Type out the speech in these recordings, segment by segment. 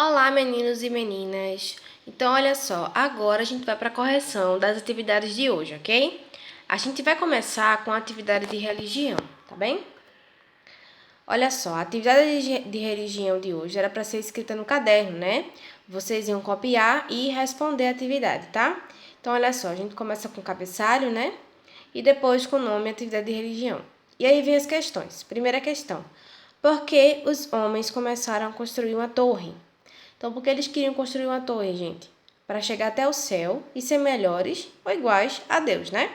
Olá, meninos e meninas! Então, olha só, agora a gente vai para a correção das atividades de hoje, ok? A gente vai começar com a atividade de religião, tá bem? Olha só, a atividade de religião de hoje era para ser escrita no caderno, né? Vocês iam copiar e responder a atividade, tá? Então, olha só, a gente começa com o cabeçalho, né? E depois com o nome atividade de religião. E aí vem as questões. Primeira questão: por que os homens começaram a construir uma torre? Então, por que eles queriam construir uma torre, gente? Para chegar até o céu e ser melhores ou iguais a Deus, né?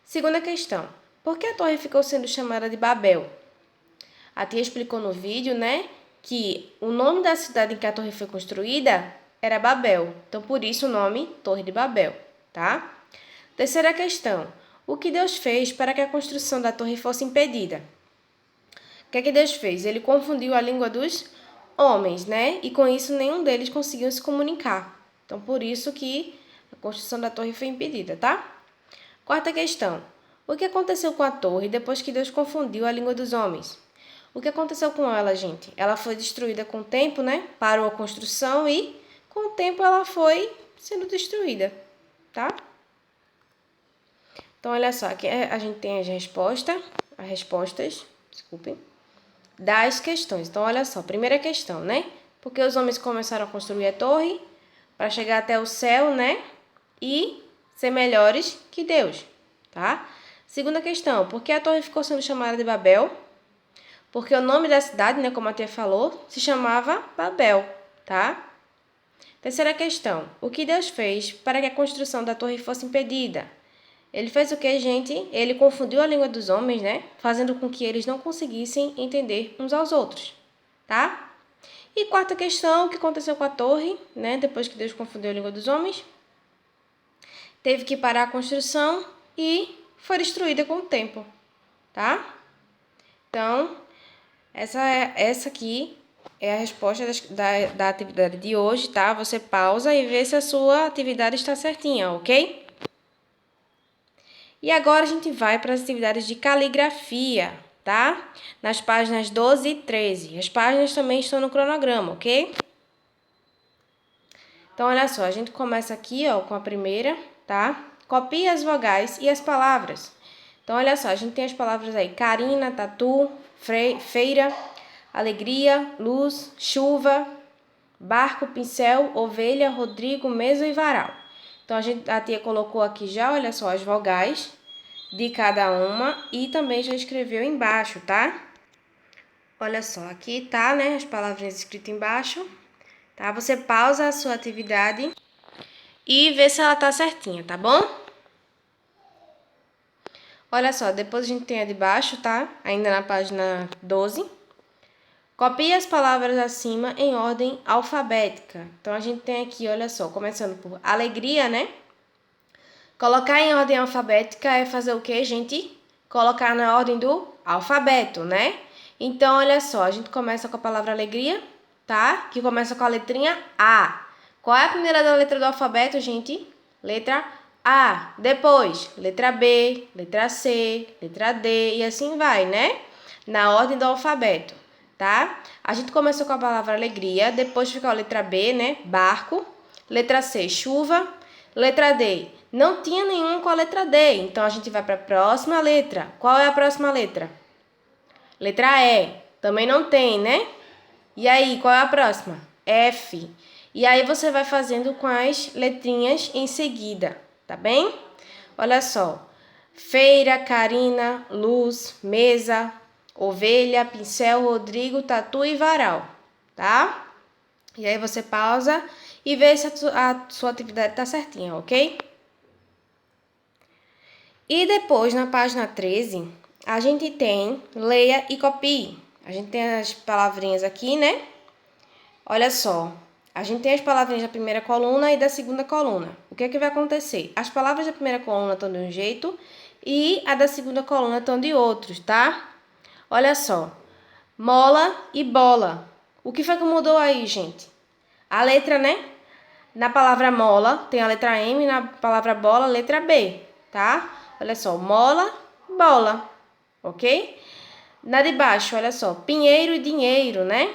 Segunda questão: por que a torre ficou sendo chamada de Babel? A tia explicou no vídeo, né, que o nome da cidade em que a torre foi construída era Babel. Então, por isso o nome Torre de Babel, tá? Terceira questão: o que Deus fez para que a construção da torre fosse impedida? O que é que Deus fez? Ele confundiu a língua dos homens, né? E com isso nenhum deles conseguiu se comunicar. Então, por isso que a construção da torre foi impedida, tá? Quarta questão: o que aconteceu com a torre depois que Deus confundiu a língua dos homens? O que aconteceu com ela, gente? Ela foi destruída com o tempo, né? Parou a construção e com o tempo ela foi sendo destruída, tá? Então, olha só, aqui a gente tem as respostas, desculpem, das questões. Então, olha só, primeira questão, né? Porque os homens começaram a construir a torre para chegar até o céu, né? E ser melhores que Deus, tá? Segunda questão, por que a torre ficou sendo chamada de Babel? Porque o nome da cidade, né, como a tia falou, se chamava Babel, tá? Terceira questão, o que Deus fez para que a construção da torre fosse impedida? Ele fez o que, gente? Ele confundiu a língua dos homens, né? Fazendo com que eles não conseguissem entender uns aos outros, tá? E quarta questão, o que aconteceu com a torre, né? Depois que Deus confundiu a língua dos homens, teve que parar a construção e foi destruída com o tempo, tá? Então, essa aqui é a resposta da atividade de hoje, tá? Você pausa e vê se a sua atividade está certinha, ok? E agora a gente vai para as atividades de caligrafia, tá? Nas páginas 12 e 13. As páginas também estão no cronograma, ok? Então, olha só, a gente começa aqui, ó, com a primeira, tá? Copie as vogais e as palavras. Então, olha só, a gente tem as palavras aí: carina, tatu, feira, alegria, luz, chuva, barco, pincel, ovelha, Rodrigo, mesa e varal. Então, a tia colocou aqui já, olha só, as vogais de cada uma e também já escreveu embaixo, tá? Olha só, aqui tá, né, as palavrinhas escritas embaixo, tá? Você pausa a sua atividade e vê se ela tá certinha, tá bom? Olha só, depois a gente tem a de baixo, tá? Ainda na página 12. Copie as palavras acima em ordem alfabética. Então, a gente tem aqui, olha só, começando por alegria, né? Colocar em ordem alfabética é fazer o quê, gente? Colocar na ordem do alfabeto, né? Então, olha só, a gente começa com a palavra alegria, tá? Que começa com a letrinha A. Qual é a primeira da letra do alfabeto, gente? Letra A. Depois, letra B, letra C, letra D e assim vai, né? Na ordem do alfabeto, tá? A gente começou com a palavra alegria, depois fica a letra B, né? Barco. Letra C, chuva. Letra D, não tinha nenhum com a letra D, então a gente vai para a próxima letra. Qual é a próxima letra? Letra E, também não tem, né? E aí, qual é a próxima? F. E aí você vai fazendo com as letrinhas em seguida, tá bem? Olha só: feira, carina, luz, mesa, ovelha, pincel, Rodrigo, tatu e varal, tá? E aí você pausa e vê se a sua atividade tá certinha, ok? E depois, na página 13, a gente tem leia e copie. A gente tem as palavrinhas aqui, né? Olha só, a gente tem as palavrinhas da primeira coluna e da segunda coluna. O que é que vai acontecer? As palavras da primeira coluna estão de um jeito e a da segunda coluna estão de outros, tá? Olha só, mola e bola. O que foi que mudou aí, gente? A letra, né? Na palavra mola tem a letra M, na palavra bola, a letra B, tá? Olha só, mola, bola, ok? Na de baixo, olha só, pinheiro e dinheiro, né?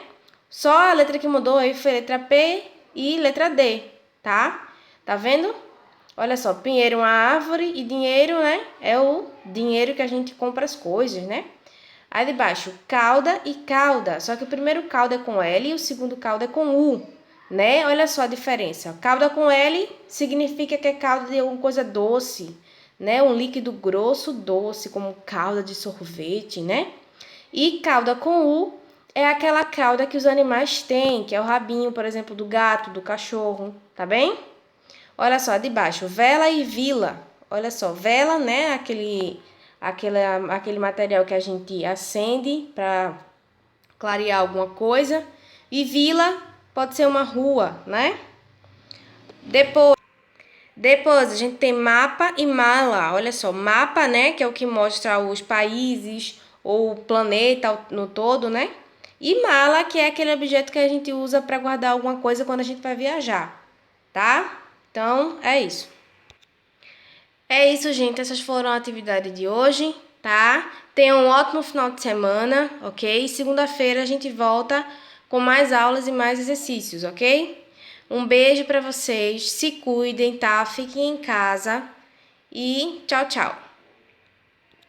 Só a letra que mudou aí foi letra P e letra D, tá? Tá vendo? Olha só, pinheiro é uma árvore e dinheiro, né? É o dinheiro que a gente compra as coisas, né? Aí debaixo, cauda e cauda. Só que o primeiro cauda é com L e o segundo cauda é com U, né? Olha só a diferença. Cauda com L significa que é calda de alguma coisa doce, né? Um líquido grosso doce, como calda de sorvete, né? E cauda com U é aquela cauda que os animais têm, que é o rabinho, por exemplo, do gato, do cachorro, tá bem? Olha só, de baixo, vela e vila. Olha só, vela, né? Aquele material que a gente acende para clarear alguma coisa. E vila pode ser uma rua, né? Depois a gente tem mapa e mala. Olha só, mapa, né? Que é o que mostra os países ou o planeta no todo, né? E mala, que é aquele objeto que a gente usa para guardar alguma coisa quando a gente vai viajar, tá? Então, é isso. É isso, gente. Essas foram as atividades de hoje, tá? Tenham um ótimo final de semana, ok? Segunda-feira a gente volta com mais aulas e mais exercícios, ok? Um beijo para vocês. Se cuidem, tá? Fiquem em casa e tchau, tchau.